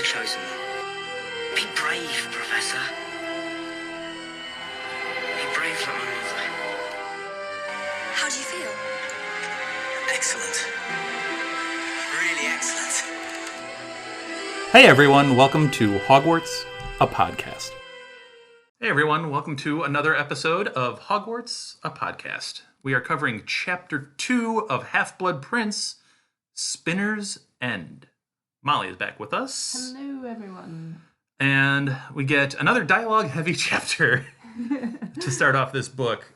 the chosen one. Be brave, Professor. Be brave like my mother. How do you feel? Excellent. Really excellent. Hey everyone, welcome to Hogwarts, a podcast. Hey everyone, welcome to another episode of Hogwarts, a podcast. We are covering Chapter 2 of Half-Blood Prince, Spinner's End. Mollie is back with us. Hello, everyone. And we get another dialogue-heavy chapter to start off this book.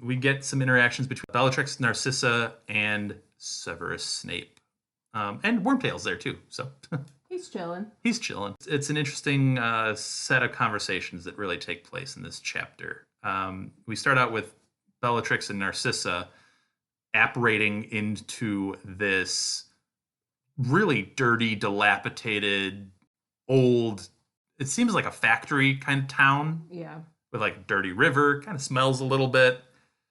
We get some interactions between Bellatrix Narcissa and Severus Snape. And Wormtail's there too, so... He's chilling. He's chilling. It's an interesting set of conversations that really take place in this chapter. We start out with Bellatrix and Narcissa apparating into this really dirty, dilapidated, old, it seems like a factory kind of town. Yeah. With like a dirty river, kind of smells a little bit.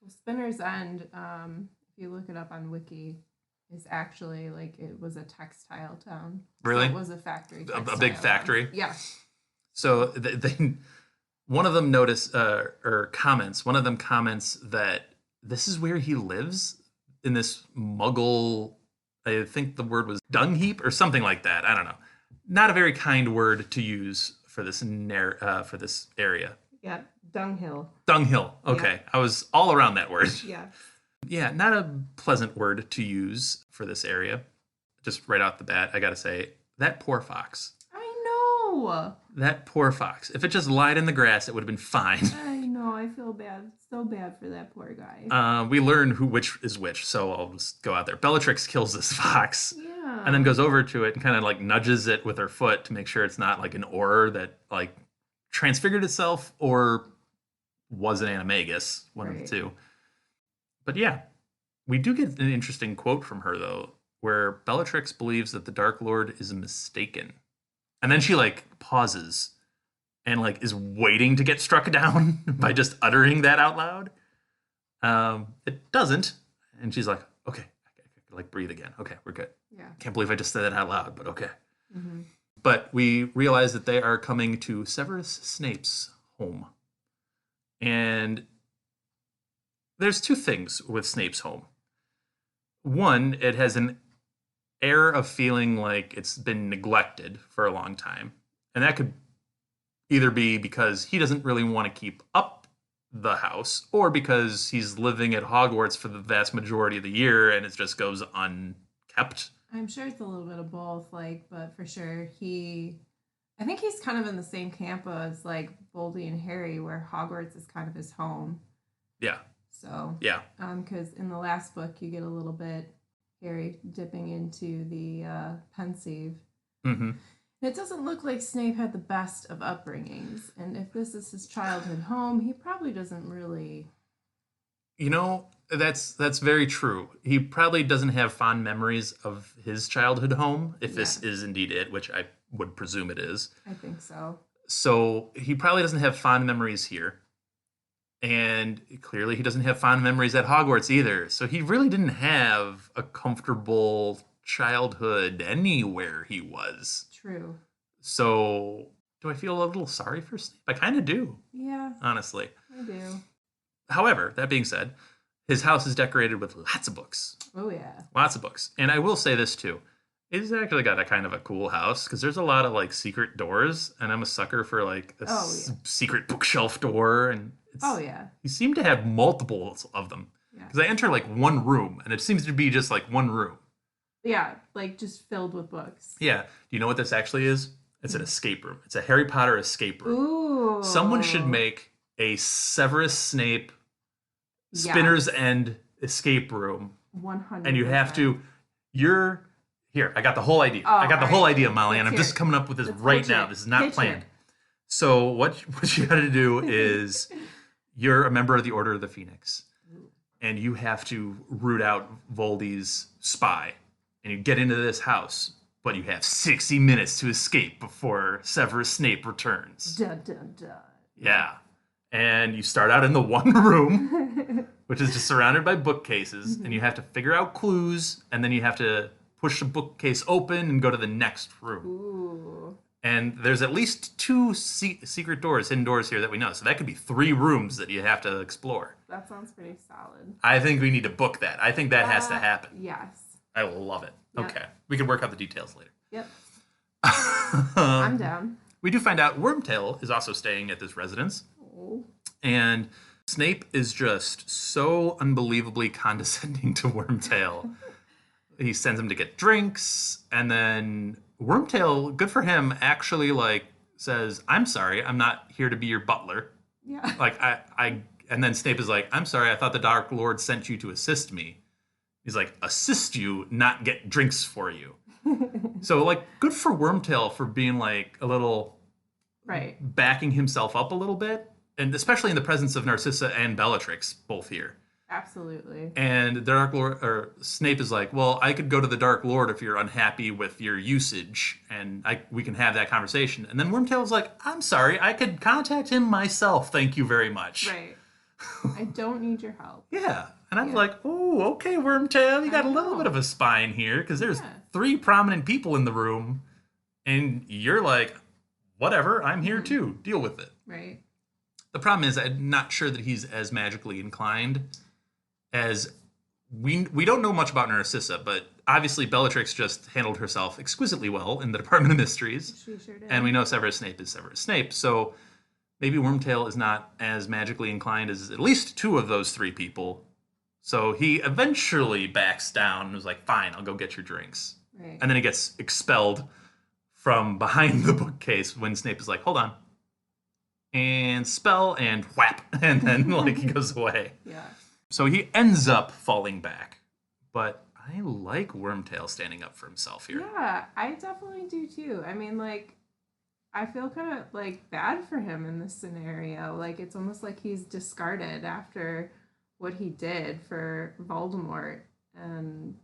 Well, Spinner's End, if you look it up on Wiki, is actually like it was a textile town. Really? So it was a factory. A big factory? Town. Yeah. So they one of them one of them comments that this is where he lives, in this muggle, I think the word was dung heap or something like that. I don't know. Not a very kind word to use for this for this area. Yeah, dunghill. Dunghill. Okay. Yeah. I was all around that word. Yeah. Yeah, not a pleasant word to use for this area. Just right off the bat, I gotta say, that poor fox. I know. That poor fox. If it just lied in the grass, it would have been fine. I know. I feel bad. So bad for that poor guy. We learn which is which, so I'll just go out there. Bellatrix kills this fox. Yeah. And then goes over to it and kind of like nudges it with her foot to make sure it's not like an aura that like transfigured itself or was an animagus, one of the two. But yeah, we do get an interesting quote from her, though, where Bellatrix believes that the Dark Lord is mistaken. And then she, like, pauses and, like, is waiting to get struck down by just uttering that out loud. It doesn't. And she's like, okay, I can, like, breathe again. Okay, we're good. Yeah. Can't believe I just said that out loud, but okay. Mm-hmm. But we realize that they are coming to Severus Snape's home. And... there's two things with Snape's home. One, it has an air of feeling like it's been neglected for a long time. And that could either be because he doesn't really want to keep up the house, or because he's living at Hogwarts for the vast majority of the year and it just goes unkept. I'm sure it's a little bit of both, but for sure I think he's kind of in the same camp as like Boldy and Harry, where Hogwarts is kind of his home. Yeah. So, yeah. Because in the last book, you get a little bit Harry dipping into the pensieve. Mm-hmm. It doesn't look like Snape had the best of upbringings. And if this is his childhood home, he probably doesn't really... You know, that's very true. He probably doesn't have fond memories of his childhood home, if this is indeed it, which I would presume it is. I think so. So he probably doesn't have fond memories here. And clearly he doesn't have fond memories at Hogwarts either. So he really didn't have a comfortable childhood anywhere he was. True. So do I feel a little sorry for Snape? I kind of do. Yeah. Honestly. I do. However, that being said, his house is decorated with lots of books. Oh, yeah. Lots of books. And I will say this too. It's actually got a kind of a cool house because there's a lot of like secret doors. And I'm a sucker for like a secret bookshelf door. And you seem to have multiples of them. Because I enter like one room, and it seems to be just like one room. Yeah, like just filled with books. Yeah. Do you know what this actually is? It's an escape room. It's a Harry Potter escape room. Ooh. Someone should make a Severus Snape Spinner's End escape room. 100%. And you have to... Here, I got the whole idea. I got the whole idea, Mollie, and I'm just coming up with this right now. This is not planned. So what you got to do is... You're a member of the Order of the Phoenix, and you have to root out Voldy's spy, and you get into this house, but you have 60 minutes to escape before Severus Snape returns. Dun, dun, dun. Yeah. And you start out in the one room, which is just surrounded by bookcases, and you have to figure out clues, and then you have to push a bookcase open and go to the next room. Ooh. And there's at least 2 secret doors, hidden doors here that we know. So that could be 3 rooms that you have to explore. That sounds pretty solid. I think we need to book that. I think that has to happen. Yes. I love it. Yep. Okay. We can work out the details later. Yep. I'm down. We do find out Wormtail is also staying at this residence. Oh. And Snape is just so unbelievably condescending to Wormtail. He sends him to get drinks, and then Wormtail, good for him, actually like says, "I'm sorry, I'm not here to be your butler." Yeah. Like and then Snape is like, "I'm sorry, I thought the Dark Lord sent you to assist me." He's like, "Assist you, not get drinks for you." So like, good for Wormtail for being like a little Right. backing himself up a little bit, and especially in the presence of Narcissa and Bellatrix, both here. Absolutely. And the Dark Lord, or Snape is like, "Well, I could go to the Dark Lord if you're unhappy with your usage, and we can have that conversation." And then Wormtail's like, "I'm sorry, I could contact him myself. Thank you very much." Right. I don't need your help. Yeah. And I'm Yeah. like, "Oh, okay, Wormtail, you got a little know. bit of a spine here, because there's Yeah. 3 prominent people in the room, and you're like, whatever, I'm here too. Deal with it." Right. The problem is, I'm not sure that he's as magically inclined as we don't know much about Narcissa, but obviously Bellatrix just handled herself exquisitely well in the Department of Mysteries, She sure did. and we know Severus Snape is Severus Snape. So maybe Wormtail is not as magically inclined as at least 2 of those 3 people. So he eventually backs down and was like, "Fine, I'll go get your drinks." Right. And then he gets expelled from behind the bookcase when Snape is like, "Hold on." And spell and whap. And then like he goes away. Yeah. So he ends up falling back. But I like Wormtail standing up for himself here. Yeah, I definitely do too. I mean, like, I feel kind of like bad for him in this scenario. Like, it's almost like he's discarded after what he did for Voldemort. And,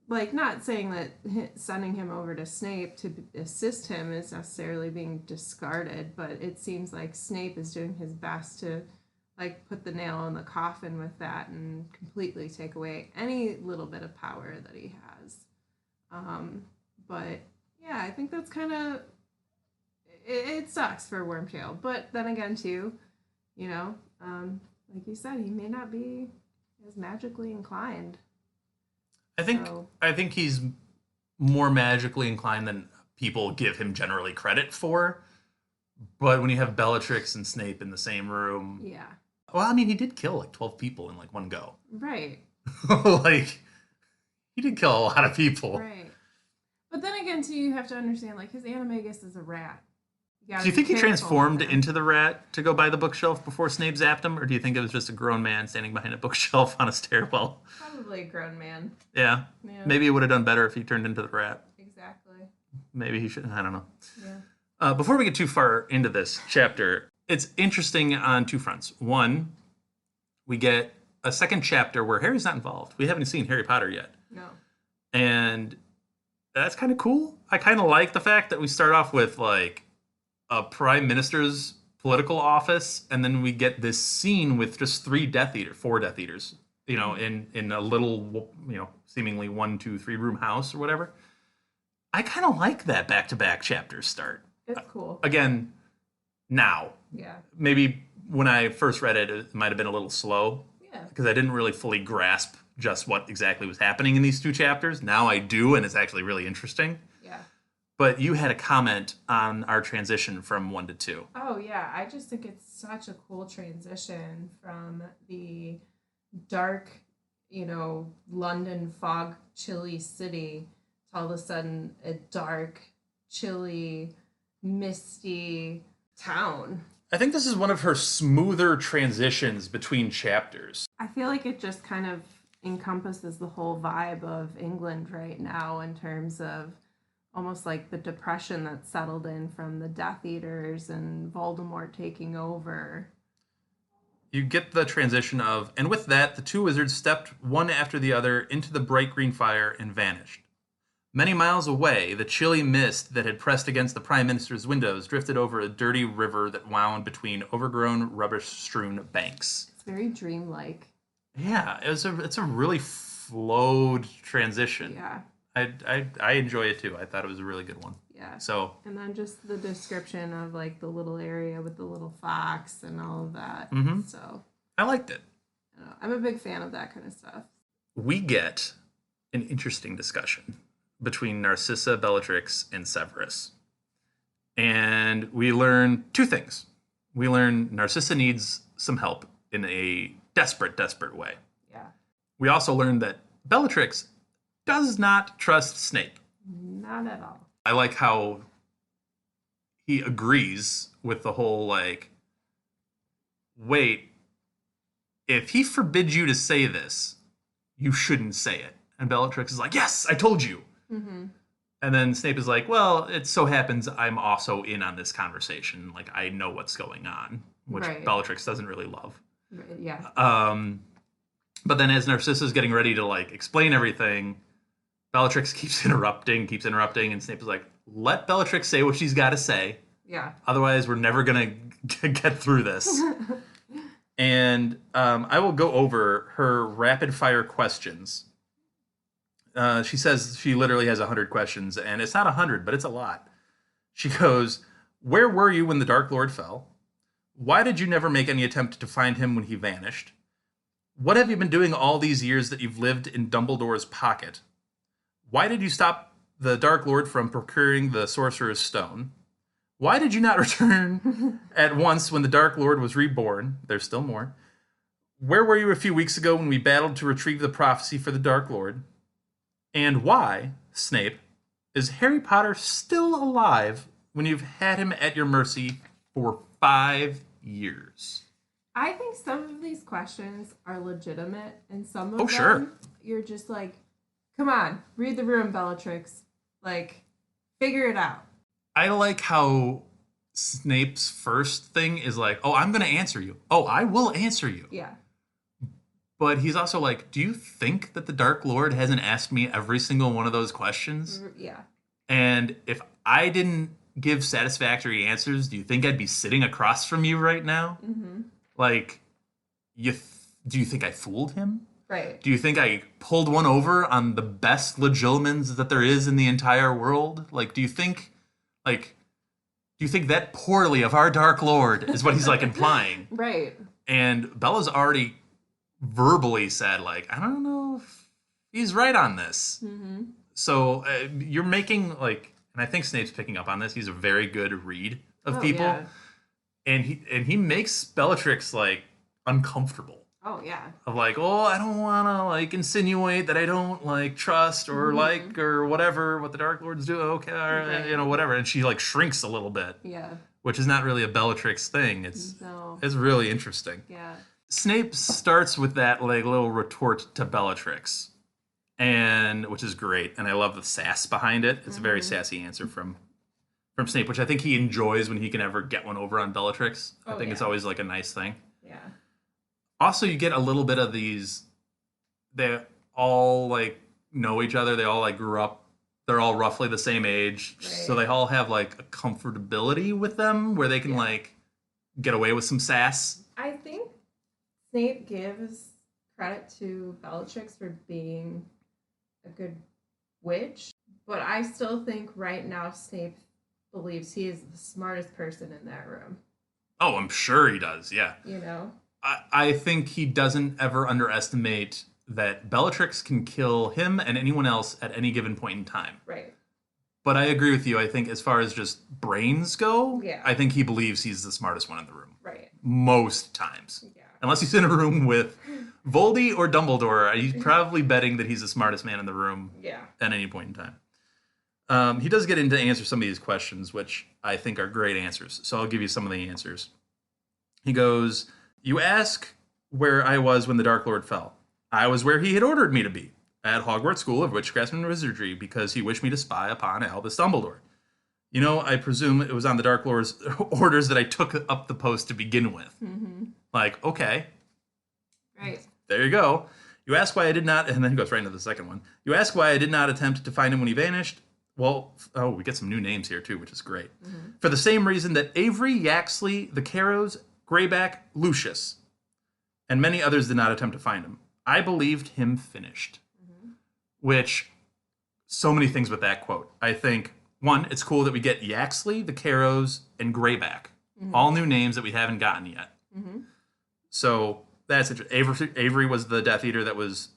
like, not saying that sending him over to Snape to assist him is necessarily being discarded, but it seems like Snape is doing his best to, like, put the nail in the coffin with that and completely take away any little bit of power that he has. But yeah, I think that's kind of it sucks for Wormtail. But then again, too, you know, like you said, he may not be as magically inclined. I think he's more magically inclined than people give him generally credit for. But when you have Bellatrix and Snape in the same room, Yeah. well, I mean, he did kill like 12 people in like one go. Right. Like, he did kill a lot of people. Right. But then again, too, you have to understand, like, his animagus is a rat. Do you think he transformed into into the rat to go by the bookshelf before Snape zapped him? Or do you think it was just a grown man standing behind a bookshelf on a stairwell? Probably a grown man. Yeah. Yeah. Maybe it would have done better if he turned into the rat. Exactly. Maybe he should. I don't know. Yeah. Before we get too far into this chapter, it's interesting on 2 fronts. One, we get a second chapter where Harry's not involved. We haven't seen Harry Potter yet. No. And that's kind of cool. I kind of like the fact that we start off with like a prime minister's political office, and then we get this scene with just 4 Death Eaters, you know, in a little, you know, seemingly 1, 2, 3 room house or whatever. I kind of like that back-to-back chapters start. It's cool. Again, now. Yeah. Maybe when I first read it, it might have been a little slow. Yeah. Because I didn't really fully grasp just what exactly was happening in these 2 chapters. Now I do, and it's actually really interesting. Yeah. But you had a comment on our transition from 1 to 2. Oh, yeah. I just think it's such a cool transition from the dark, you know, London fog, chilly city to all of a sudden a dark, chilly, misty town. I think this is one of her smoother transitions between chapters. I feel like it just kind of encompasses the whole vibe of England right now in terms of almost like the depression that's settled in from the Death Eaters and Voldemort taking over. You get the transition of, and with that, the 2 wizards stepped one after the other into the bright green fire and vanished. Many miles away, the chilly mist that had pressed against the Prime Minister's windows drifted over a dirty river that wound between overgrown, rubbish-strewn banks. It's very dreamlike. Yeah, it's a really flowed transition. Yeah. I enjoy it too. I thought it was a really good one. Yeah. So And then just the description of like the little area with the little fox and all of that. Mhm. So I liked it. I don't know, I'm a big fan of that kind of stuff. We get an interesting discussion between Narcissa, Bellatrix, and Severus. And we learn two things. We learn Narcissa needs some help in a desperate, desperate way. Yeah. We also learn that Bellatrix does not trust Snape. Not at all. I like how he agrees with the whole, like, wait, if he forbids you to say this, you shouldn't say it. And Bellatrix is like, yes, I told you. Mm-hmm. And then Snape is like, well, it so happens I'm also in on this conversation. Like, I know what's going on, which Right. Bellatrix doesn't really love. Yeah. But then as Narcissa's getting ready to, like, explain everything, Bellatrix keeps interrupting, and Snape is like, let Bellatrix say what she's got to say. Yeah. Otherwise, we're never going to get through this. And I will go over her rapid-fire questions. She says she literally has 100 questions, and it's not 100, but it's a lot. She goes, where were you when the Dark Lord fell? Why did you never make any attempt to find him when he vanished? What have you been doing all these years that you've lived in Dumbledore's pocket? Why did you stop the Dark Lord from procuring the Sorcerer's Stone? Why did you not return at once when the Dark Lord was reborn? There's still more. Where were you a few weeks ago when we battled to retrieve the prophecy for the Dark Lord? And why, Snape, is Harry Potter still alive when you've had him at your mercy for 5 years? I think some of these questions are legitimate, and some of Oh, them sure. you're just like, come on, read the room, Bellatrix. Like, figure it out. I like how Snape's first thing is like, oh, I'm going to answer you. Oh, I will answer you. Yeah. But he's also like, do you think that the Dark Lord hasn't asked me every single one of those questions? Yeah. And if I didn't give satisfactory answers, do you think I'd be sitting across from you right now? Mm-hmm. Like, do you think I fooled him? Right. Do you think I pulled one over on the best legilimens that there is in the entire world? Like, do you think that poorly of our Dark Lord is what he's like implying? Right. And Bella's already verbally said, like, I don't know if he's right on this. Mm-hmm. So you're making, like, and I think Snape's picking up on this. He's a very good read of people. Yeah. And he makes Bellatrix, like, uncomfortable. Oh, yeah. Of like, oh, I don't want to, like, insinuate that I don't, like, trust or like or whatever what the Dark Lords do. Okay, or, Right. you know, whatever. And she, like, shrinks a little bit, Yeah. which is not really a Bellatrix thing. It's No. really interesting. Yeah. Snape starts with that, like, little retort to Bellatrix, and which is great. And I love the sass behind it. It's a very sassy answer from Snape, which I think he enjoys when he can ever get one over on Bellatrix. I think it's always, like, a nice thing. Yeah. Also, you get a little bit of these. They all, like, know each other. They all, like, grew up. They're all roughly the same age, so they all have, like, a comfortability with them where they can like get away with some sass. I think Snape gives credit to Bellatrix for being a good witch, but I still think right now Snape believes he is the smartest person in that room. Oh, I'm sure he does. Yeah. You know? I think he doesn't ever underestimate that Bellatrix can kill him and anyone else at any given point in time. Right. But I agree with you. I think as far as just brains go, Yeah. I think he believes he's the smartest one in the room. Right. Most times. Yeah. Unless he's in a room with Voldy or Dumbledore, he's probably betting that he's the smartest man in the room Yeah. at any point in time. He does get into answer some of these questions, which I think are great answers. So I'll give you some of the answers. He goes, you ask where I was when the Dark Lord fell. I was where he had ordered me to be, at Hogwarts School of Witchcraft and Wizardry, because he wished me to spy upon Albus Dumbledore. You know, I presume it was on the Dark Lord's orders that I took up the post to begin with. Mm-hmm. Like, okay. Right. There you go. You ask why I did not, and then he goes right into the second one. You ask why I did not attempt to find him when he vanished. Well, we get some new names here too, which is great. Mm-hmm. For the same reason that Avery, Yaxley, the Carrows, Greyback, Lucius, and many others did not attempt to find him. I believed him finished. Mm-hmm. Which so many things with that quote. I think, one, it's cool that we get Yaxley, the Carrows, and Greyback. All new names that we haven't gotten yet. So that's interesting. Avery was the Death Eater that was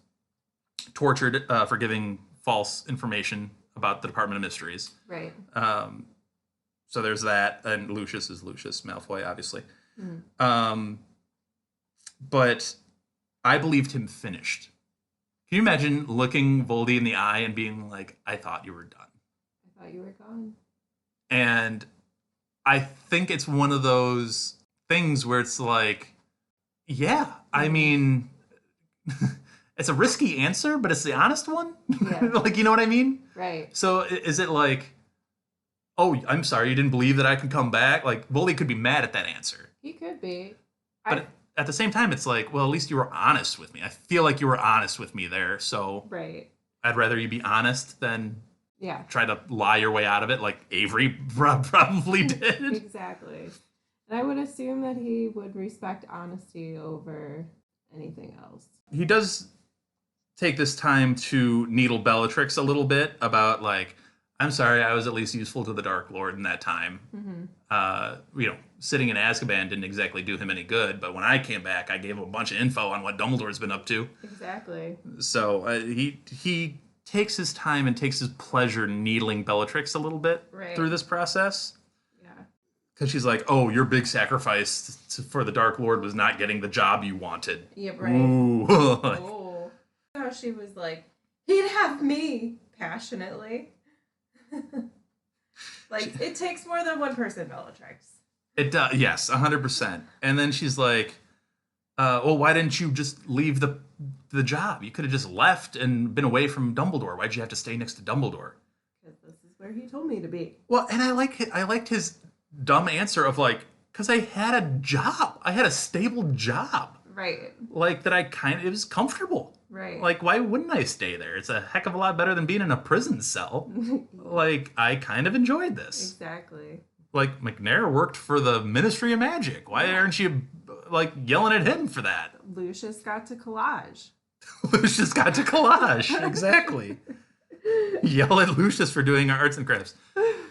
tortured for giving false information about the Department of Mysteries. Right. So there's that. And Lucius is Lucius Malfoy, obviously. But I believed him finished. Can you imagine looking Voldy in the eye and being like, I thought you were done? I thought you were gone. And I think it's one of those things where it's like, yeah, I mean, it's a risky answer, but it's the honest one. Yeah. Like, you know what I mean? Right. So is it like, oh, I'm sorry, you didn't believe that I could come back? Like, Voldy could be mad at that answer. He could be. But at the same time, it's like, well, at least you were honest with me. I feel like you were honest with me there. So Right. I'd rather you be honest than Yeah. try to lie your way out of it like Avery probably did. Exactly. And I would assume that he would respect honesty over anything else. He does take this time to needle Bellatrix a little bit about, like, I'm sorry, I was at least useful to the Dark Lord in that time. Sitting in Azkaban didn't exactly do him any good, but when I came back, I gave him a bunch of info on what Dumbledore's been up to. Exactly. So he takes his time and takes his pleasure needling Bellatrix a little bit through this process. Yeah. Because she's like, oh, your big sacrifice for the Dark Lord was not getting the job you wanted. Yeah, right. Ooh. Oh. How she was like, he'd have me, passionately. Like, it takes more than one person, Bellatrix. It does, yes, 100%. And then she's like, well, why didn't you just leave the job? You could have just left and been away from Dumbledore. Why'd you have to stay next to Dumbledore? Because this is where he told me to be. Well, and I liked his dumb answer of like, because I had a job. I had a stable job. Right. Like, that it was comfortable. Right. Like, why wouldn't I stay there? It's a heck of a lot better than being in a prison cell. Like, I kind of enjoyed this. Exactly. Like, McNair worked for the Ministry of Magic. Why aren't you, like, yelling at him for that? Lucius got to collage. Lucius got to collage. Exactly. Yell at Lucius for doing arts and crafts.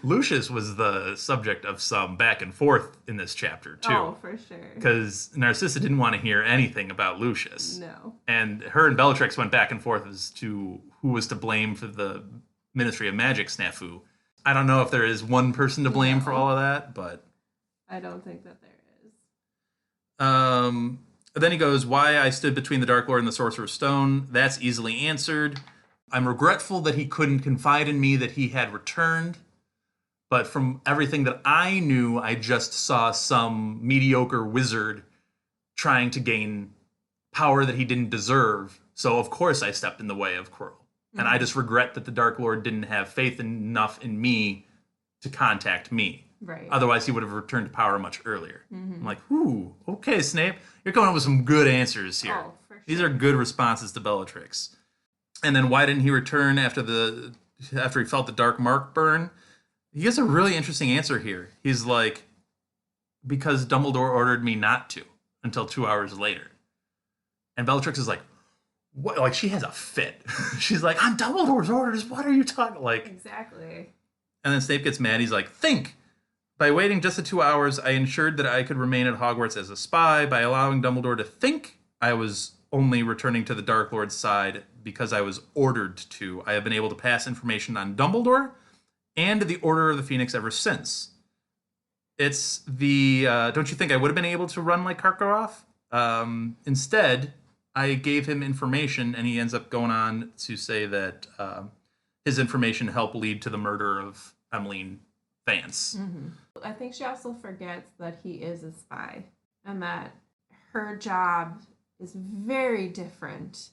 Lucius was the subject of some back and forth in this chapter, too. Oh, for sure. Because Narcissa didn't want to hear anything about Lucius. No. And her and Bellatrix went back and forth as to who was to blame for the Ministry of Magic snafu. I don't know if there is one person to blame for all of that, but... I don't think that there is. Then he goes, why I stood between the Dark Lord and the Sorcerer's Stone. That's easily answered. I'm regretful that he couldn't confide in me that he had returned. But from everything that I knew, I just saw some mediocre wizard trying to gain power that he didn't deserve. So, of course, I stepped in the way of Quirrell. Mm-hmm. And I just regret that the Dark Lord didn't have faith enough in me to contact me. Right. Otherwise, he would have returned to power much earlier. Mm-hmm. I'm like, ooh, okay, Snape. You're coming up with some good answers here. Oh, for sure. These are good responses to Bellatrix. And then why didn't he return after he felt the dark mark burn? He has a really interesting answer here. He's like, because Dumbledore ordered me not to until 2 hours later. And Bellatrix is like, what? Like, she has a fit. She's like, on Dumbledore's orders, what are you talking? Like, exactly. And then Snape gets mad. He's like, think. By waiting just the 2 hours, I ensured that I could remain at Hogwarts as a spy. By allowing Dumbledore to think I was only returning to the Dark Lord's side because I was ordered to, I have been able to pass information on Dumbledore and the Order of the Phoenix ever since. It's the, don't you think I would have been able to run like Karkaroff? Instead, I gave him information, and he ends up going on to say that his information helped lead to the murder of Emmeline Vance. Mm-hmm. I think she also forgets that he is a spy, and that her job is very different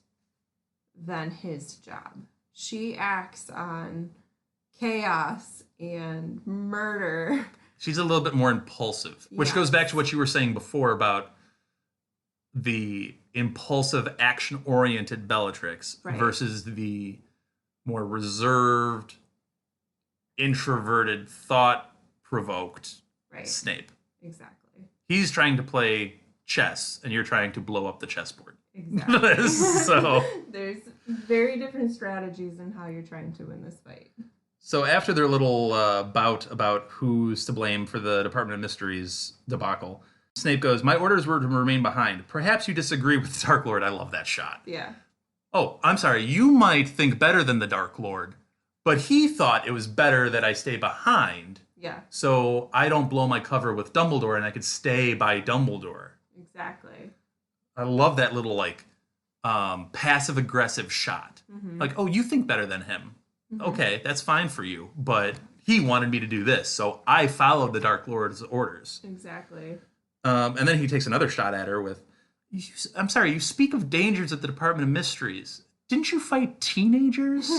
than his job. She acts on chaos and murder. She's a little bit more impulsive, which goes back to what you were saying before about the impulsive, action-oriented Bellatrix versus the more reserved, introverted, thought-provoked Snape. Exactly. He's trying to play chess, and you're trying to blow up the chessboard. Exactly. So there's very different strategies in how you're trying to win this fight. So after their little bout about who's to blame for the Department of Mysteries debacle, Snape goes, "My orders were to remain behind. Perhaps you disagree with the Dark Lord." I love that shot. Yeah. "Oh, I'm sorry. You might think better than the Dark Lord, but he thought it was better that I stay behind. Yeah. So I don't blow my cover with Dumbledore and I could stay by Dumbledore." Exactly. I love that little like passive aggressive shot. Mm-hmm. Like, "Oh, you think better than him. Okay, that's fine for you, but he wanted me to do this, so I followed the Dark Lord's orders." Exactly. And then he takes another shot at her with, "I'm sorry, you speak of dangers at the Department of Mysteries. Didn't you fight teenagers?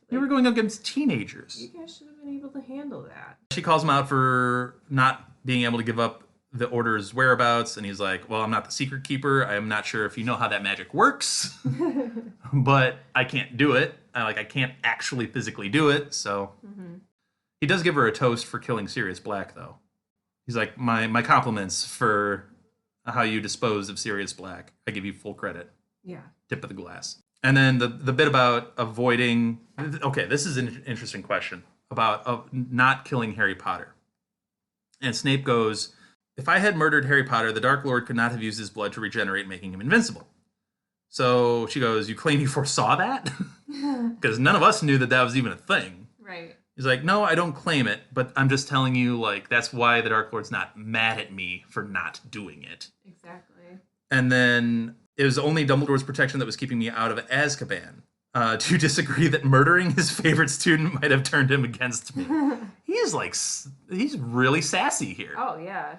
You were going against teenagers." You guys should have been able to handle that. She calls him out for not being able to give up the order's whereabouts, and he's like, "Well, I'm not the secret keeper. I'm not sure if you know how that magic works, but I can't do it. I can't actually physically do it." So he does give her a toast for killing Sirius Black, though. He's like, my compliments for how you disposed of Sirius Black. I give you full credit. Yeah. Tip of the glass. And then the bit about avoiding... Okay, this is an interesting question about not killing Harry Potter. And Snape goes, "If I had murdered Harry Potter, the Dark Lord could not have used his blood to regenerate, making him invincible." So she goes, "You claim you foresaw that?" Because none of us knew that was even a thing. Right. He's like, "No, I don't claim it, but I'm just telling you, like, that's why the Dark Lord's not mad at me for not doing it." Exactly. And then it was only Dumbledore's protection that was keeping me out of Azkaban. Do you disagree that murdering his favorite student might have turned him against me? He's really sassy here. Oh, yeah.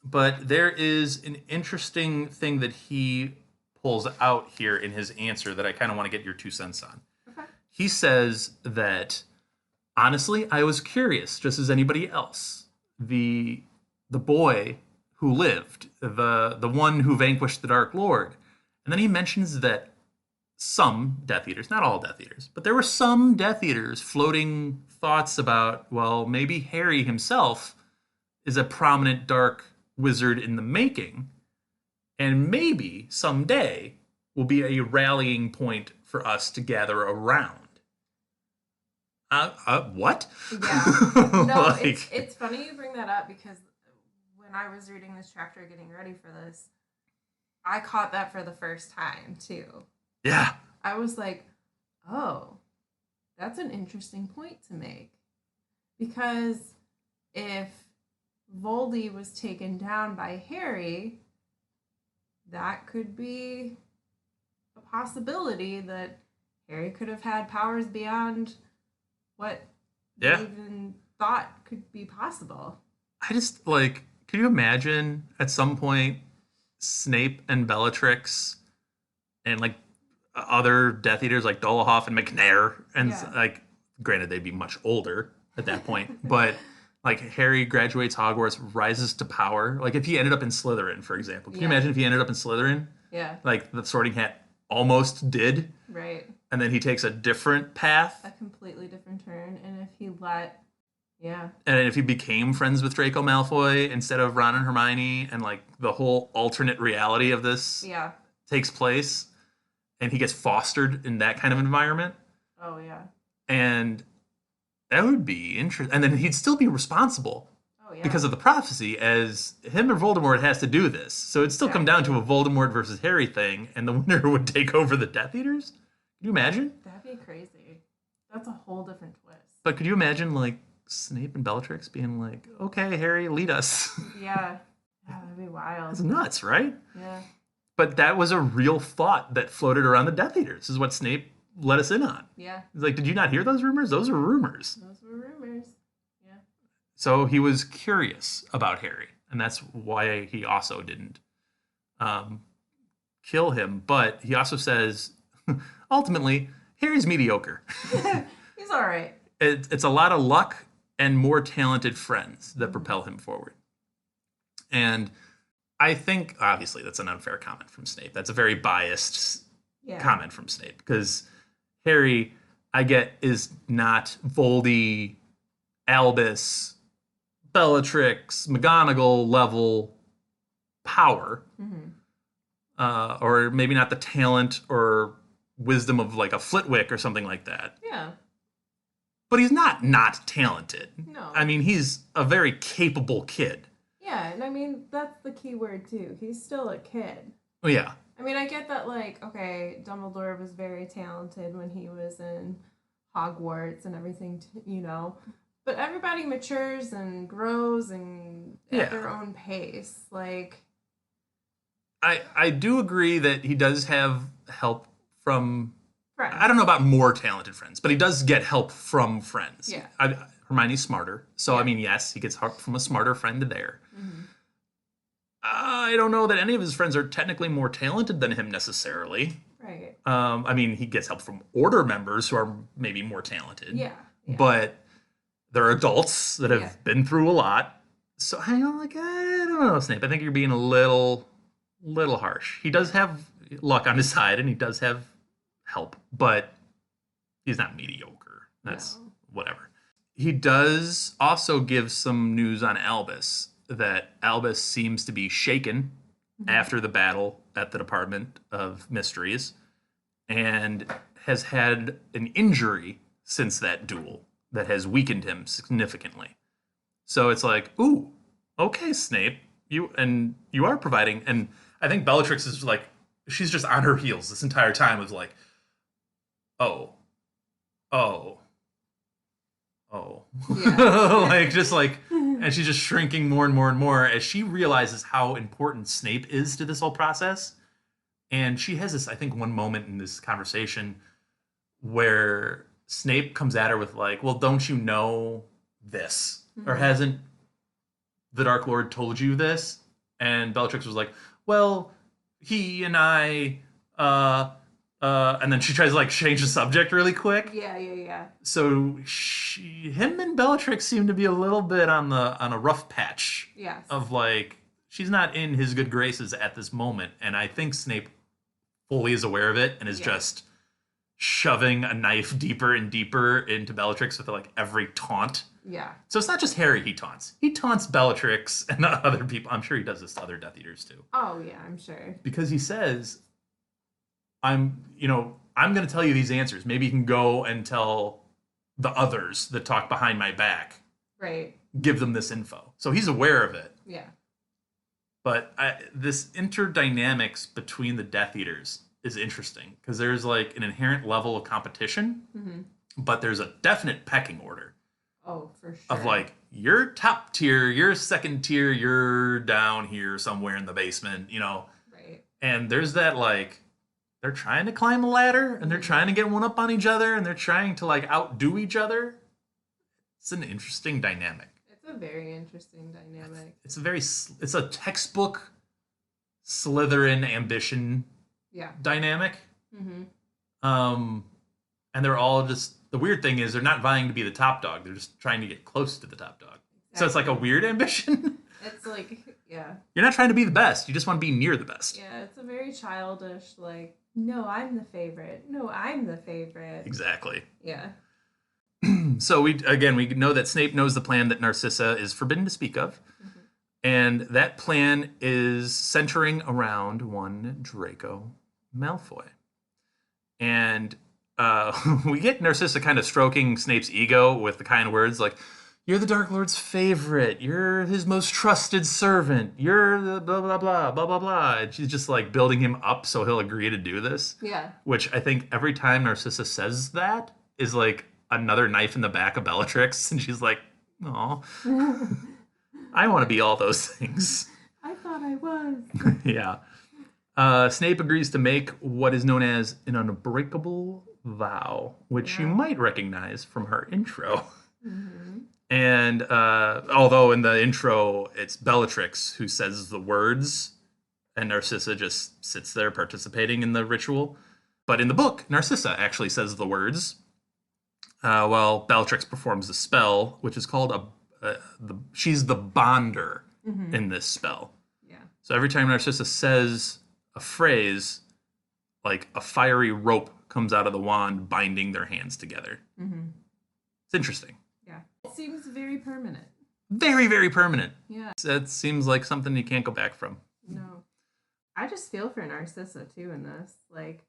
But there is an interesting thing that he pulls out here in his answer that I kind of want to get your 2 cents on. Okay. He says that, "Honestly, I was curious, just as anybody else. The boy who lived, the one who vanquished the Dark Lord." And then he mentions that some Death Eaters, not all Death Eaters, but there were some Death Eaters floating thoughts about, well, maybe Harry himself is a prominent dark wizard in the making, and maybe someday will be a rallying point for us to gather around. What? Yeah. No, Like- it's funny you bring that up because when I was reading this chapter getting ready for this, I caught that for the first time too. Yeah. I was like, oh, that's an interesting point to make. Because if Voldy was taken down by Harry, that could be a possibility that Harry could have had powers beyond what Yeah. they even thought could be possible. I just, like, could you imagine at some point Snape and Bellatrix and, like, other Death Eaters like Dolohov and McNair, and Yeah. like, granted they'd be much older at that point, but like Harry graduates Hogwarts, rises to power. Like if he ended up in Slytherin, for example, can you Yeah. imagine if he ended up in Slytherin? Yeah, Like the Sorting Hat almost did, right. and then he takes a different path, A completely different turn. And if he let, yeah, and if he became friends with Draco Malfoy instead of Ron and Hermione, and like the whole alternate reality of this yeah, takes place, and he gets fostered in that kind of environment, oh yeah, and that would be interesting. And then he'd still be responsible oh yeah. because of the prophecy, as him or Voldemort has to do this. So it'd still come down to a Voldemort versus Harry thing, and the winner would take over the Death Eaters? Can you imagine? That'd be crazy. That's a whole different twist. But could you imagine, like, Snape and Bellatrix being like, "Okay, Harry, lead us." Yeah, yeah, that'd be wild. That's nuts, right? Yeah, But that was a real thought that floated around the Death Eaters. This is what Snape let us in on. yeah. He's like, "Did you not hear those rumors? Those are rumors." Those were rumors. Yeah. So he was curious about Harry, and that's why he also didn't kill him. But he also says, ultimately, Harry's mediocre. He's all right. It's a lot of luck and more talented friends that propel him forward. And I think, obviously, that's an unfair comment from Snape. That's a very biased Yeah. comment from Snape, because Harry, I get, is not Voldy, Albus, Bellatrix, McGonagall level power. Mm-hmm. or maybe not the talent or wisdom of like a Flitwick or something like that. Yeah. But he's not talented. No. I mean, he's a very capable kid. Yeah, and I mean, that's the key word, too. He's still a kid. Oh, yeah. I mean, I get that, like, okay, Dumbledore was very talented when he was in Hogwarts and everything, you know. But everybody matures and grows and at their own pace. Like, I do agree that he does have help from... friends. I don't know about more talented friends, but he does get help from friends. Yeah. Hermione's smarter. So, I mean, yes, he gets help from a smarter friend there. Mm-hmm. I don't know that any of his friends are technically more talented than him necessarily. Right. I mean, he gets help from order members who are maybe more talented. Yeah. But they're adults that have been through a lot. So I don't know, Snape. I think you're being a little harsh. He does have luck on his side, and he does have help, but he's not mediocre. That's whatever. He does also give some news on Albus, that Albus seems to be shaken after the battle at the Department of Mysteries and has had an injury since that duel that has weakened him significantly. So it's like, ooh, okay, Snape, you are providing. And I think Bellatrix is like, she's just on her heels this entire time with like, oh. Like, just like, and she's just shrinking more and more and more as she realizes how important Snape is to this whole process. And she has this, I think, one moment in this conversation where Snape comes at her with like, well, don't you know this? Mm-hmm. Or hasn't the Dark Lord told you this? And Bellatrix was like, well, he and I, and then she tries to like change the subject really quick. Yeah. So him and Bellatrix seem to be a little bit on a rough patch. Yes. Of like, she's not in his good graces at this moment, and I think Snape fully is aware of it and is just shoving a knife deeper and deeper into Bellatrix with like every taunt. Yeah. So it's not just Harry he taunts. He taunts Bellatrix and other people. I'm sure he does this to other Death Eaters too. Oh yeah, I'm sure. Because he says, I'm going to tell you these answers. Maybe you can go and tell the others that talk behind my back. Right. Give them this info. So he's aware of it. Yeah. But this interdynamics between the Death Eaters is interesting because there's like an inherent level of competition, but there's a definite pecking order. Oh, for sure. Of like, you're top tier, you're second tier, you're down here somewhere in the basement, Right. And there's that like, they're trying to climb a ladder and they're trying to get one up on each other and they're trying to like outdo each other. It's an interesting dynamic. It's a very interesting dynamic. It's a textbook Slytherin ambition dynamic. Mm-hmm. And they're all just, the weird thing is they're not vying to be the top dog. They're just trying to get close to the top dog. Exactly. So it's like a weird ambition. It's like, yeah. You're not trying to be the best. You just want to be near the best. Yeah, it's a very childish, like, no, I'm the favorite. No, I'm the favorite. Exactly. Yeah. So we know that Snape knows the plan that Narcissa is forbidden to speak of. Mm-hmm. And that plan is centering around one Draco Malfoy. And we get Narcissa kind of stroking Snape's ego with the kind words like, you're the Dark Lord's favorite. You're his most trusted servant. You're the blah, blah, blah, blah, blah, blah. And she's just like building him up so he'll agree to do this. Yeah. Which I think every time Narcissa says that is like another knife in the back of Bellatrix. And she's like, oh, I want to be all those things. I thought I was. Yeah. Snape agrees to make what is known as an unbreakable vow, which you might recognize from her intro. Mm-hmm. And although in the intro, it's Bellatrix who says the words, and Narcissa just sits there participating in the ritual. But in the book, Narcissa actually says the words, while Bellatrix performs the spell, which is called she's the bonder in this spell. Yeah. So every time Narcissa says a phrase, like a fiery rope comes out of the wand, binding their hands together. Mm-hmm. It's interesting. It seems very permanent. Very, very permanent. Yeah. That seems like something you can't go back from. No. I just feel for Narcissa too in this. Like,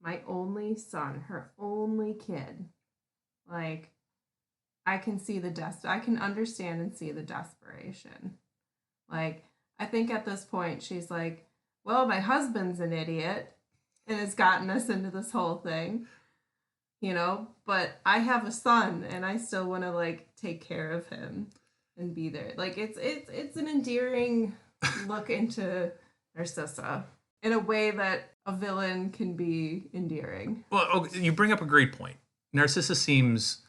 my only son, her only kid. Like, I can see I can understand and see the desperation. Like, I think at this point she's like, well, my husband's an idiot and has gotten us into this whole thing, but I have a son and I still want to like take care of him and be there. Like, it's an endearing look into Narcissa in a way that a villain can be endearing. Well, okay, you bring up a great point. Narcissa seems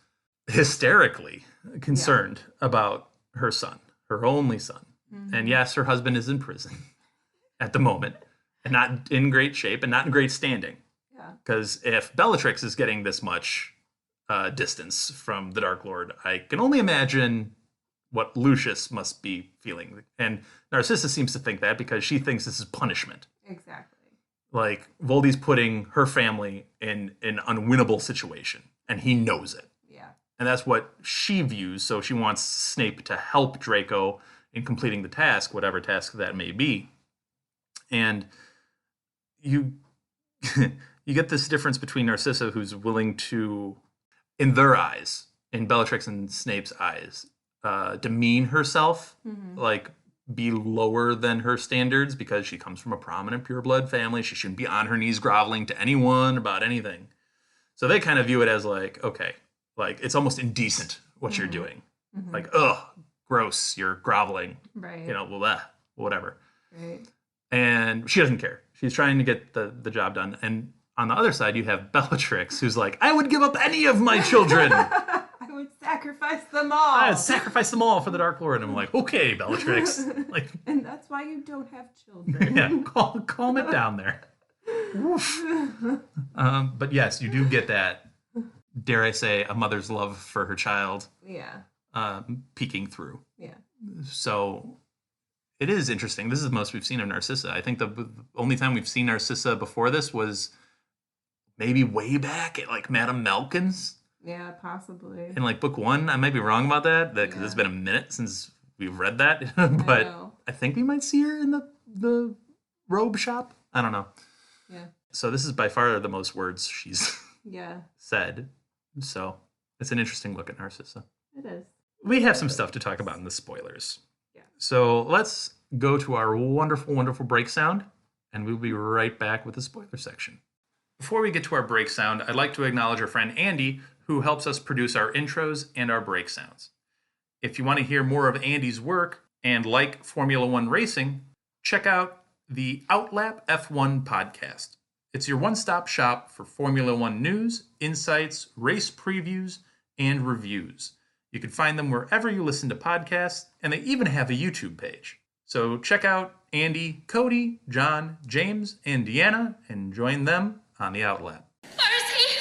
hysterically concerned about her son, her only son. Mm-hmm. And yes, her husband is in prison at the moment and not in great shape and not in great standing. Yeah. Because if Bellatrix is getting this much distance from the Dark Lord, I can only imagine what Lucius must be feeling. And Narcissa seems to think that because she thinks this is punishment. Exactly. Like, Voldy's putting her family in an unwinnable situation, and he knows it. Yeah. And that's what she views, so she wants Snape to help Draco in completing the task, whatever task that may be. And you you get this difference between Narcissa, who's willing to, in their eyes, in Bellatrix and Snape's eyes, demean herself, like be lower than her standards because she comes from a prominent pureblood family. She shouldn't be on her knees groveling to anyone about anything. So they kind of view it as like, okay, like it's almost indecent what you're doing. Like, ugh, gross, you're groveling. Right. Whatever. Right. And she doesn't care. She's trying to get the job done. And on the other side, you have Bellatrix, who's like, I would give up any of my children. I would sacrifice them all. I would sasacrifice them all for the Dark Lord. And I'm like, okay, Bellatrix. Like, and that's why you don't have children. Yeah, calm it down there. But yes, you do get that, dare I say, a mother's love for her child. Yeah. Peeking through. Yeah. So it is interesting. This is the most we've seen of Narcissa. I think the only time we've seen Narcissa before this was maybe way back at like Madame Malkin's. Yeah, possibly. In like book 1. I might be wrong about that because it's been a minute since we've read that. But I think we might see her in the robe shop. I don't know. Yeah. So this is by far the most words she's said. So it's an interesting look at Narcissa. It is. We have some stuff to talk about in the spoilers. Yeah. So let's go to our wonderful, wonderful break sound, and we'll be right back with the spoiler section. Before we get to our break sound, I'd like to acknowledge our friend Andy, who helps us produce our intros and our break sounds. If you want to hear more of Andy's work and like Formula One racing, check out the Outlap F1 podcast. It's your one-stop shop for Formula One news, insights, race previews, and reviews. You can find them wherever you listen to podcasts, and they even have a YouTube page. So check out Andy, Cody, John, James, and Deanna, and join them on the Outlap. Where is he?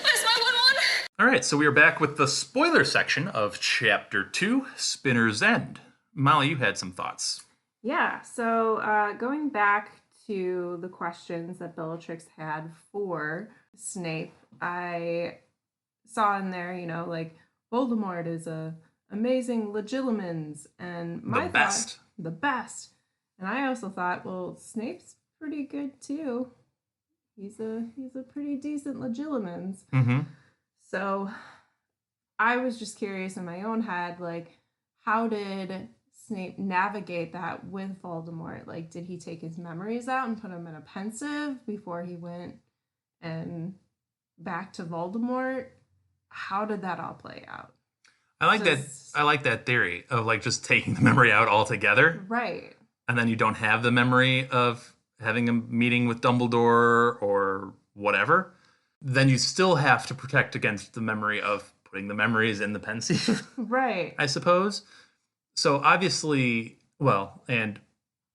Where's my 1-1? All right, so we are back with the spoiler section of Chapter 2, Spinner's End. Molly, you had some thoughts. Yeah, so going back to the questions that Bellatrix had for Snape, I saw in there, like, Voldemort is a amazing legilimens, and my the best. And I also thought, well, Snape's pretty good too. He's a pretty decent legilimens. Mm-hmm. So I was just curious in my own head, like, how did Snape navigate that with Voldemort? Like, did he take his memories out and put them in a pensive before he went and back to Voldemort? How did that all play out? I like that theory of like just taking the memory out altogether. Right. And then you don't have the memory of having a meeting with Dumbledore or whatever. Then you still have to protect against the memory of putting the memories in the pensieve. Right. I suppose. So obviously, well, and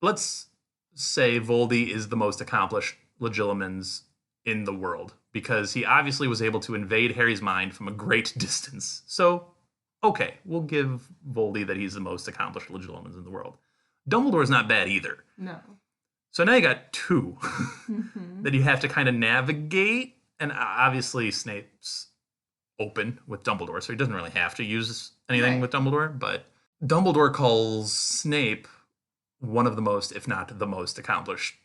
let's say Voldy is the most accomplished legilimens in the world, because he obviously was able to invade Harry's mind from a great distance. So, okay, we'll give Voldy that he's the most accomplished legilimens in the world. Dumbledore's not bad either. No. So now you got two that you have to kind of navigate. And obviously Snape's open with Dumbledore, so he doesn't really have to use anything with Dumbledore. But Dumbledore calls Snape one of the most, if not the most accomplished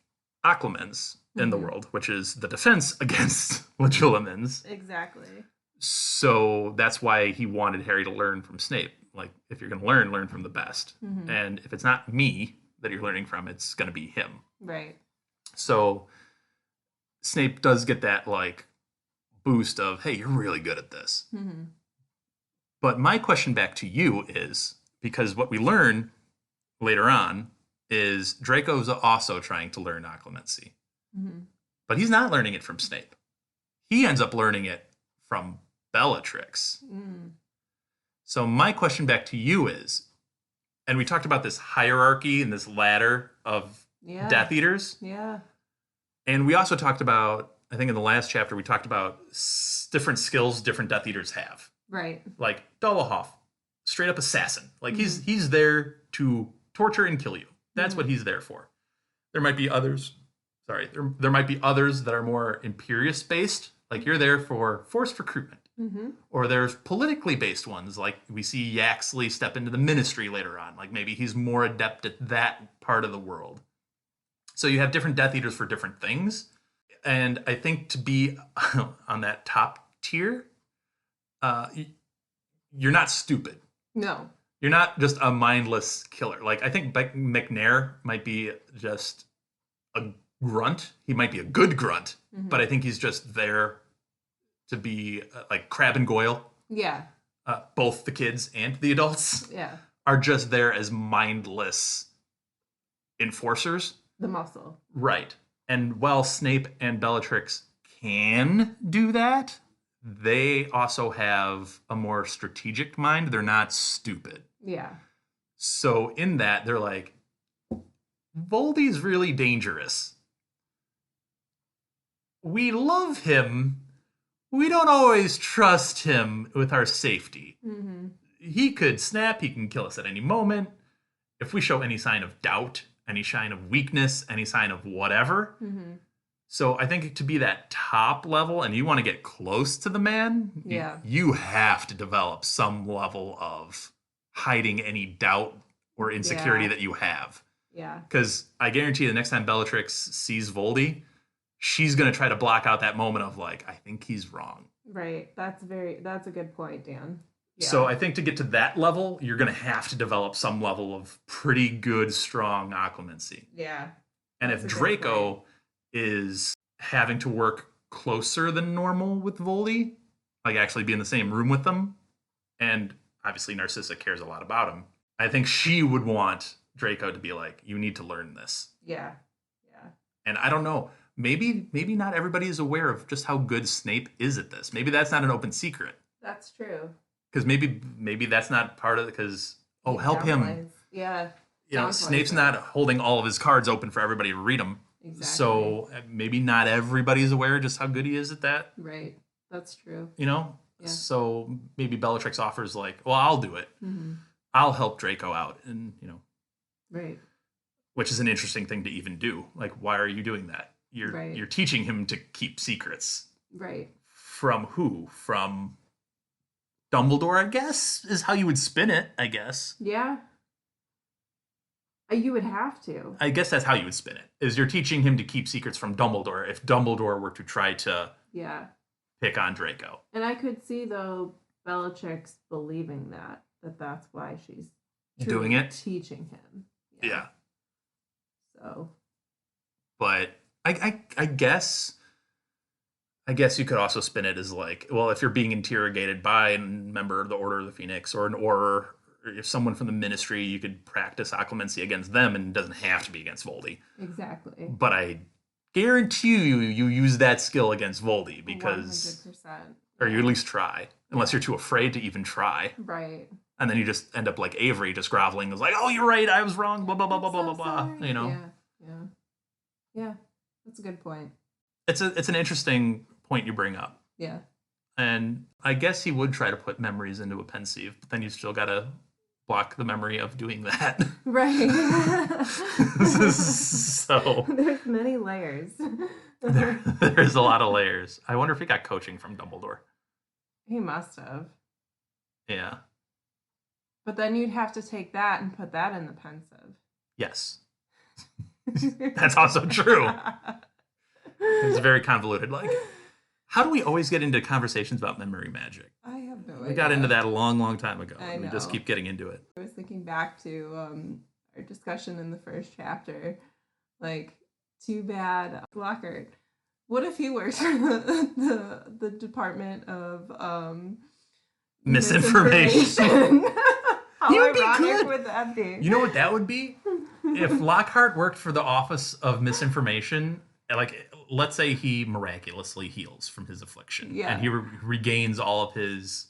occlumens in the Mhm. world, which is the defense against legilimens. Exactly. So that's why he wanted Harry to learn from Snape. Like, if you're going to learn from the best. Mhm. And if it's not me that you're learning from, it's going to be him. Right. So Snape does get that, like, boost of, hey, you're really good at this. Mhm. But my question back to you is, because what we learn later on is Draco's also trying to learn occlumency. Mhm. But he's not learning it from Snape. He ends up learning it from Bellatrix. Mm. So my question back to you is, and we talked about this hierarchy and this ladder of Yeah. Death Eaters, Yeah. and we also talked about, I think in the last chapter, we talked about different skills different Death Eaters have. Right. Like Dolohov, straight up assassin. Like he's there to torture and kill you. That's what he's there for. There might be others. Sorry, there might be others that are more imperious based. Like you're there for forced recruitment. Mhm. Or there's politically based ones, like we see Yaxley step into the ministry later on. Like maybe he's more adept at that part of the world. So you have different Death Eaters for different things. And I think to be on that top tier, you're not stupid. No. You're not just a mindless killer. Like I think McNair might be just a grunt. He might be a good grunt, but I think he's just there to be like Crab and Goyle. Yeah. Both the kids and the adults Yeah. are just there as mindless enforcers. The muscle. Right. And while Snape and Bellatrix can do that, they also have a more strategic mind. They're not stupid. Yeah. So in that, they're like, Voldy's really dangerous. We love him. We don't always trust him with our safety. Mm-hmm. He could snap. He can kill us at any moment. If we show any sign of doubt, any sign of weakness, any sign of whatever. Mm-hmm. So I think to be that top level and you want to get close to the man, Yeah. you have to develop some level of hiding any doubt or insecurity Yeah. that you have. Yeah. Because I guarantee the next time Bellatrix sees Voldy, she's going to try to block out that moment of like, I think he's wrong. Right. That's a good point, Dan. Yeah. So I think to get to that level, you're going to have to develop some level of pretty good, strong occlumency. Yeah. And That's if a good Draco point. is having to work closer than normal with Voldy, like actually be in the same room with them, and obviously Narcissa cares a lot about him, I think she would want Draco to be like, you need to learn this. Yeah. Yeah. And I don't know, maybe not everybody is aware of just how good Snape is at this. Maybe that's not an open secret. That's true. Because maybe that's not part of it, because, oh, He help him. downplays. Yeah. You know, Downplays Snape's it. not holding all of his cards open for everybody to read them. Exactly. So maybe not everybody's aware just how good he is at that, Right. That's true. you know? Yeah. So maybe Bellatrix offers like, well, I'll do it. Mm-hmm. I'll help Draco out. And, you know, Right. which is an interesting thing to even do. Like, why are you doing that? Right. You're teaching him to keep secrets. Right. From who? From Dumbledore, I guess, is how you would spin it, I guess. Yeah. You would have to. I guess that's how you would spin it. Is you're teaching him to keep secrets from Dumbledore if Dumbledore were to try to Yeah. pick on Draco. And I could see though Bellatrix believing that's why she's truly Doing it? teaching him. Yeah. So But I guess you could also spin it as like, well, if you're being interrogated by a member of the Order of the Phoenix or an Auror, or if someone from the Ministry, you could practice occlumency against them, and it doesn't have to be against Voldy. exactly. But I guarantee you use that skill against Voldy because, 100%. or you at least try, unless you're too afraid to even try. Right. And then you just end up like Avery, just groveling. It's like, oh, you're right, I was wrong, blah, blah, blah, blah, I'm blah, so blah, blah. sorry. You know? Yeah. Yeah. Yeah. That's a good point. It's an interesting point you bring up. Yeah. And I guess he would try to put memories into a pensieve, but then you still gotta block the memory of doing that. Right. So There's many layers. there's a lot of layers. I wonder if he got coaching from Dumbledore. He must have. Yeah. But then you'd have to take that and put that in the pensive. Yes. That's also true. It's very convoluted. Like, how do we always get into conversations about memory magic? I have no idea. We got into that a long, long time ago. I And we just know. keep getting into it. I was thinking back to our discussion in the first chapter. Like, too bad Lockhart. What if he works for the Department of Misinformation. How He would be ironic good. would that be? You know what that would be? If Lockhart worked for the Office of Misinformation, like, let's say he miraculously heals from his affliction. Yeah. And he regains all of his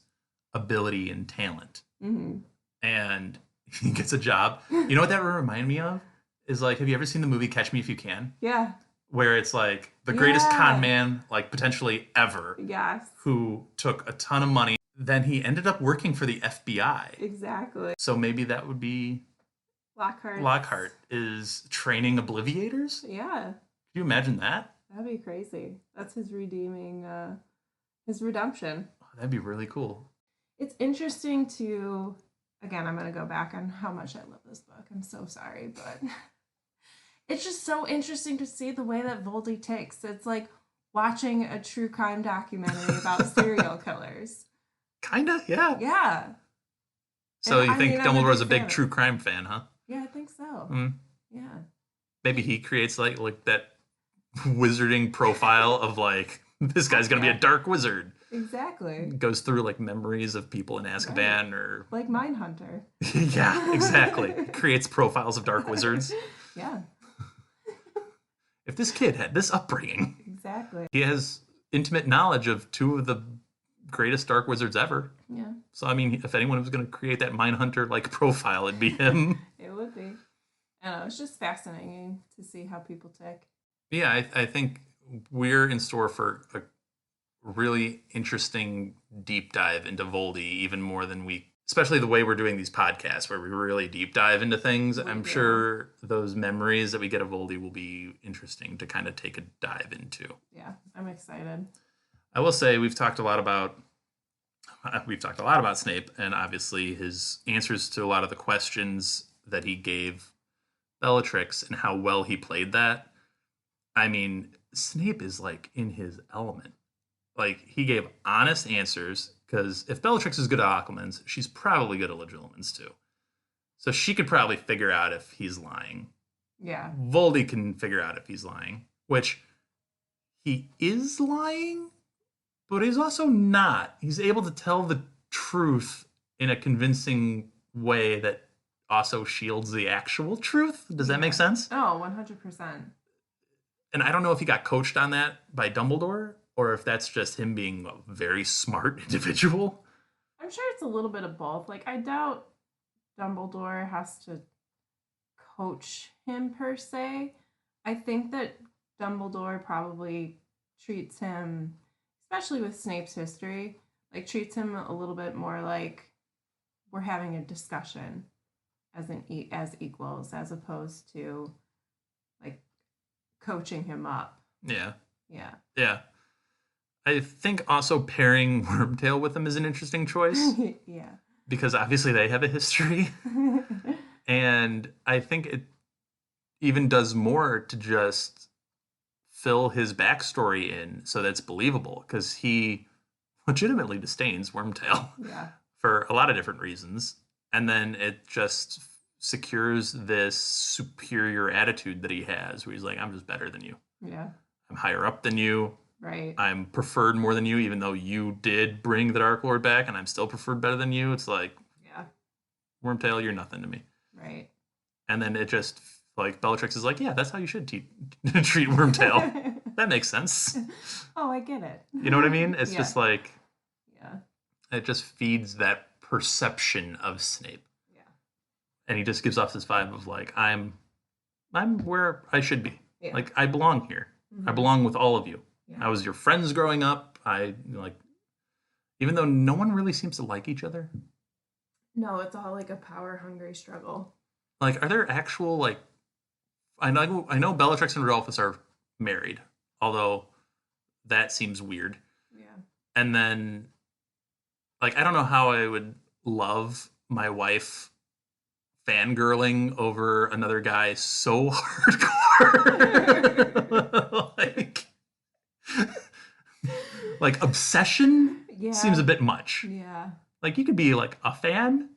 ability and talent. Mm-hmm. And he gets a job. You know what that would remind me of? Is like, have you ever seen the movie Catch Me If You Can? Yeah. Where it's like the greatest Yeah. con man, like potentially ever, Yes. who took a ton of money. Then he ended up working for the FBI. Exactly. So maybe that would be Lockhart is training obliviators? Yeah. Can you imagine that? That'd be crazy. That's his redeeming, his redemption. Oh, that'd be really cool. It's interesting to, again, I'm going to go back on how much I love this book. I'm so sorry, but it's just so interesting to see the way that Voldy ticks. It's like watching a true crime documentary about serial killers. Kinda, yeah. Yeah. So And you I think mean, I'm a Dumbledore's a big big fan of true it. crime fan, huh? Yeah, I think so. Mm. Yeah. Maybe he creates like that wizarding profile of like, this guy's gonna be a dark wizard. Exactly. Goes through like memories of people in Azkaban or Like Mindhunter. yeah, exactly. Creates profiles of dark wizards. Yeah. If this kid had this upbringing, Exactly. he has intimate knowledge of two of the greatest dark wizards ever. Yeah. So I mean, if anyone was going to create that Mindhunter like profile, it'd be him. It would be. I don't know. It's just fascinating to see how people tick. Yeah, I think we're in store for a really interesting deep dive into Voldy, even more than especially the way we're doing these podcasts, where we really deep dive into things. I'm sure those memories that we get of Voldy will be interesting to kind of take a dive into. Yeah, I'm excited. I will say we've talked a lot about Snape, and obviously his answers to a lot of the questions that he gave Bellatrix and how well he played that. I mean, Snape is like in his element. Like, he gave honest answers, because if Bellatrix is good at Occlumens, she's probably good at Legilimens too. So she could probably figure out if he's lying. Yeah. Voldy can figure out if he's lying, which he is lying, but he's also not. He's able to tell the truth in a convincing way that also shields the actual truth. Does that make sense? Oh, 100%. And I don't know if he got coached on that by Dumbledore, or if that's just him being a very smart individual. I'm sure it's a little bit of both. Like, I doubt Dumbledore has to coach him per se. I think that Dumbledore probably treats him, especially with Snape's history, like treats him a little bit more like we're having a discussion as equals, as opposed to like coaching him up. Yeah. Yeah. Yeah. I think also pairing Wormtail with him is an interesting choice, Yeah. because obviously they have a history. And I think it even does more to just fill his backstory in so that's believable, because he legitimately disdains Wormtail Yeah. for a lot of different reasons. And then it just secures this superior attitude that he has, where he's like, I'm just better than you. Yeah. I'm higher up than you. Right. I'm preferred more than you, even though you did bring the Dark Lord back, and I'm still preferred better than you. It's like, Yeah. Wormtail, you're nothing to me. Right. And then it just, like, Bellatrix is like, yeah, that's how you should treat Wormtail. That makes sense. Oh, I get it. You know what I mean? It's Yeah. just like, Yeah. it just feeds that perception of Snape. Yeah. And he just gives off this vibe of like, I'm where I should be. Yeah. Like, I belong here. I Mhm. belong with all of you. Yeah. I was your friends growing up. Even though no one really seems to like each other. No, it's all like a power hungry struggle. Like, are there actual, like, I know Bellatrix and Rodolphus are married, although that seems weird. Yeah. And then, like, I don't know how I would love my wife fangirling over another guy so hardcore. like obsession Yeah. seems a bit much. Yeah. Like you could be like a fan,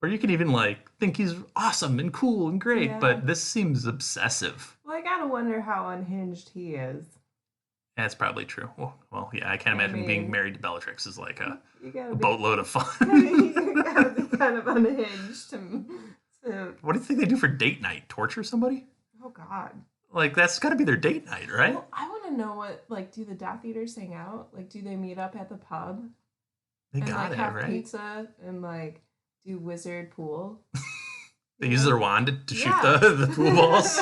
or you could even like think he's awesome and cool and great, Yeah. but this seems obsessive. Well, I gotta wonder how unhinged he is. That's probably true. Well, yeah, I can't imagine being mean, married to Bellatrix is like a You gotta boatload of fun. you gotta be kind of unhinged to What do you think they do for date night? Torture somebody? oh god. Like that's got to be their date night, right? Well, I want to know what like do the Death Eaters hang out? Like do they meet up at the pub They and got like it, have right? pizza and like do wizard pool? They use their wand to shoot Yeah. the pool balls.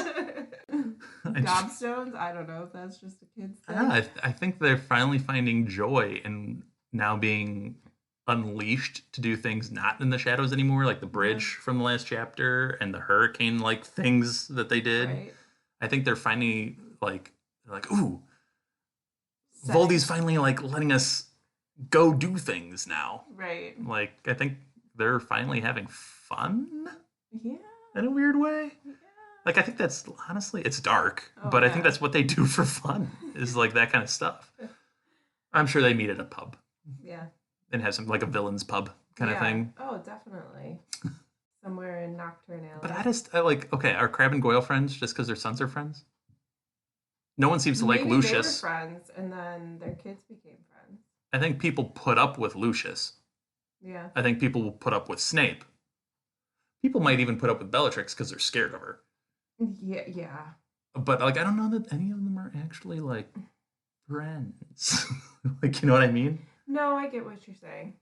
Gobstones? I don't know if that's just a kid's thing. I think they're finally finding joy in now being unleashed to do things not in the shadows anymore, like the bridge from the last chapter and the hurricane like things that they did. Right. I think they're finally like ooh, Setting- Voldy's finally like letting us go do things now. Right. Like I think they're finally having fun Yeah. in a weird way. Yeah. Like I think that's honestly it's dark, Oh, but I yeah. think that's what they do for fun is like that kind of stuff. I'm sure they meet at a pub Yeah. and have some like a villain's pub kind of Yeah. thing. Oh, definitely. Somewhere in Nocturne Alley. But I like okay, are Crab and Goyle friends just because their sons are friends? No one seems to like Maybe Lucius. They were friends, and then their kids became friends. I think people put up with Lucius. Yeah. I think people will put up with Snape. People might even put up with Bellatrix because they're scared of her. Yeah. Yeah. But like I don't know that any of them are actually like friends. Like you know what I mean? No, I get what you're saying.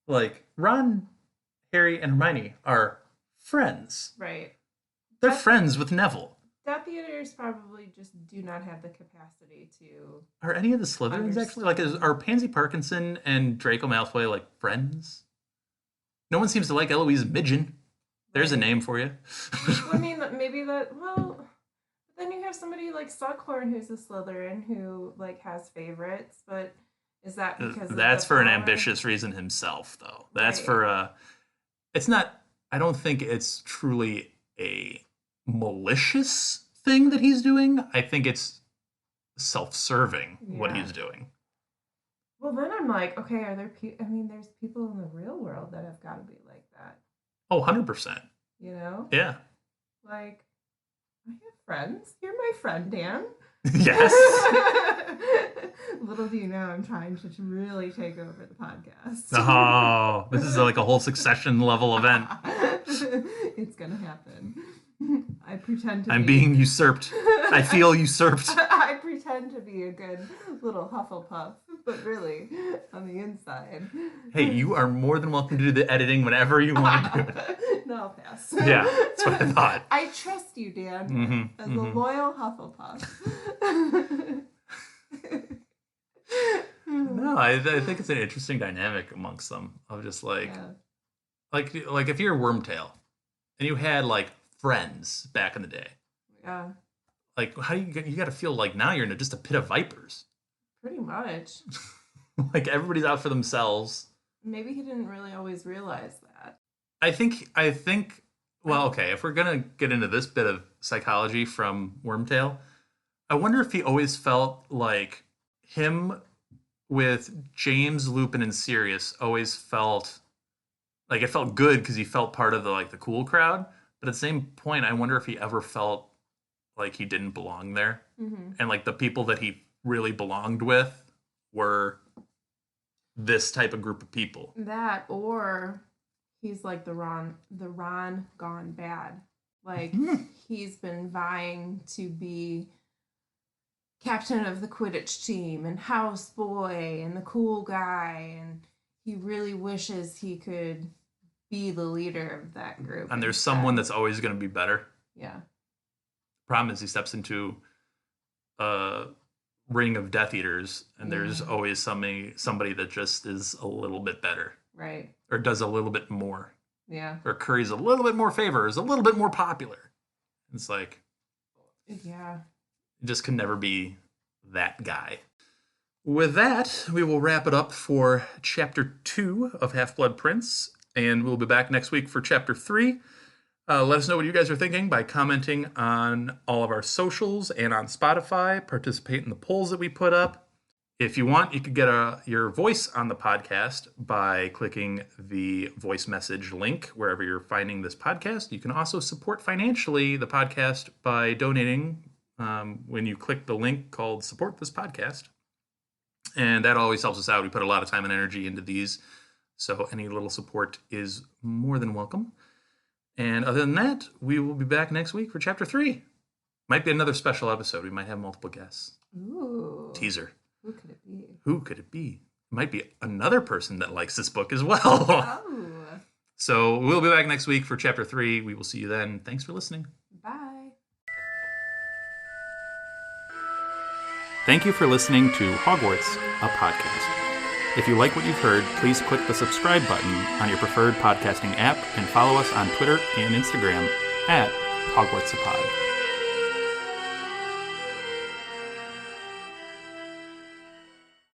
Like Ron, Harry, and Hermione are friends. Right. They're Death- friends with Neville. Death Eaters probably just do not have the capacity to. Are any of the Slytherins actually like? Are Pansy Parkinson and Draco Malfoy like friends? No one seems to like Eloise Midgen. There's a name for you. I mean, maybe that. Well, then you have somebody like Slughorn who's a Slytherin who like has favorites, but is that because That's of the for an power? ambitious reason himself, though. That's Right. for It's not. I don't think it's truly a malicious thing that he's doing. I think it's self-serving what Yeah. he's doing. Well, then I'm like, okay, are there? I mean, there's people in the real world that have got to be like that, Oh, 100%. you know? Yeah. Like, I have friends. You're my friend, Dan. Yes. Little do you know, I'm trying to really take over the podcast. Oh, this is like a whole Succession level event. It's gonna happen. I pretend to. I'm being usurped. I feel usurped. I pretend to be a good little Hufflepuff, but really, on the inside. Hey, you are more than welcome to do the editing whenever you want to do it. No, I'll pass. Yeah, that's what I thought. I trust you, Dan, Mhm, as mhm. a loyal Hufflepuff. No, I think it's an interesting dynamic amongst them of just like, Yeah. like if you're a Wormtail and you had like friends back in the day, Yeah, like how you got to feel like now you're in just a pit of vipers. pretty much. Like everybody's out for themselves. Maybe he didn't really always realize that. I think. Well, okay, if we're gonna get into this bit of psychology from Wormtail, I wonder if he always felt like him with James, Lupin, and Sirius always felt like it felt good because he felt part of the cool crowd. But at the same point, I wonder if he ever felt like he didn't belong there, Mm-hmm. and like the people that he really belonged with were this type of group of people. That, or he's like the Ron gone bad. Like he's been vying to be captain of the Quidditch team and houseboy and the cool guy, and he really wishes he could be the leader of that group. And there's instead. someone that's always going to be better. Yeah. Problem is he steps into a ring of Death Eaters, and there's Yeah. always somebody that just is a little bit better, Right. or does a little bit more, Yeah. or curries a little bit more favor, is a little bit more popular. It's like Yeah. it just can never be that guy. With that, we will wrap it up for Chapter 2 of Half-Blood Prince. And we'll be back next week for Chapter 3. Let us know what you guys are thinking by commenting on all of our socials and on Spotify. Participate in the polls that we put up. If you want, you could get your voice on the podcast by clicking the voice message link wherever you're finding this podcast. You can also support financially the podcast by donating when you click the link called Support This Podcast. And that always helps us out. We put a lot of time and energy into these, so any little support is more than welcome. And other than that, we will be back next week for Chapter 3. Might be another special episode. We might have multiple guests. Ooh. Teaser. Who could it be? Who could it be? It might be another person that likes this book as well. Oh. So we'll be back next week for Chapter 3. We will see you then. Thanks for listening. Bye. Thank you for listening to Hogwarts, a podcast. If you like what you've heard, please click the subscribe button on your preferred podcasting app and follow us on Twitter and Instagram at Hogwarts a Pod.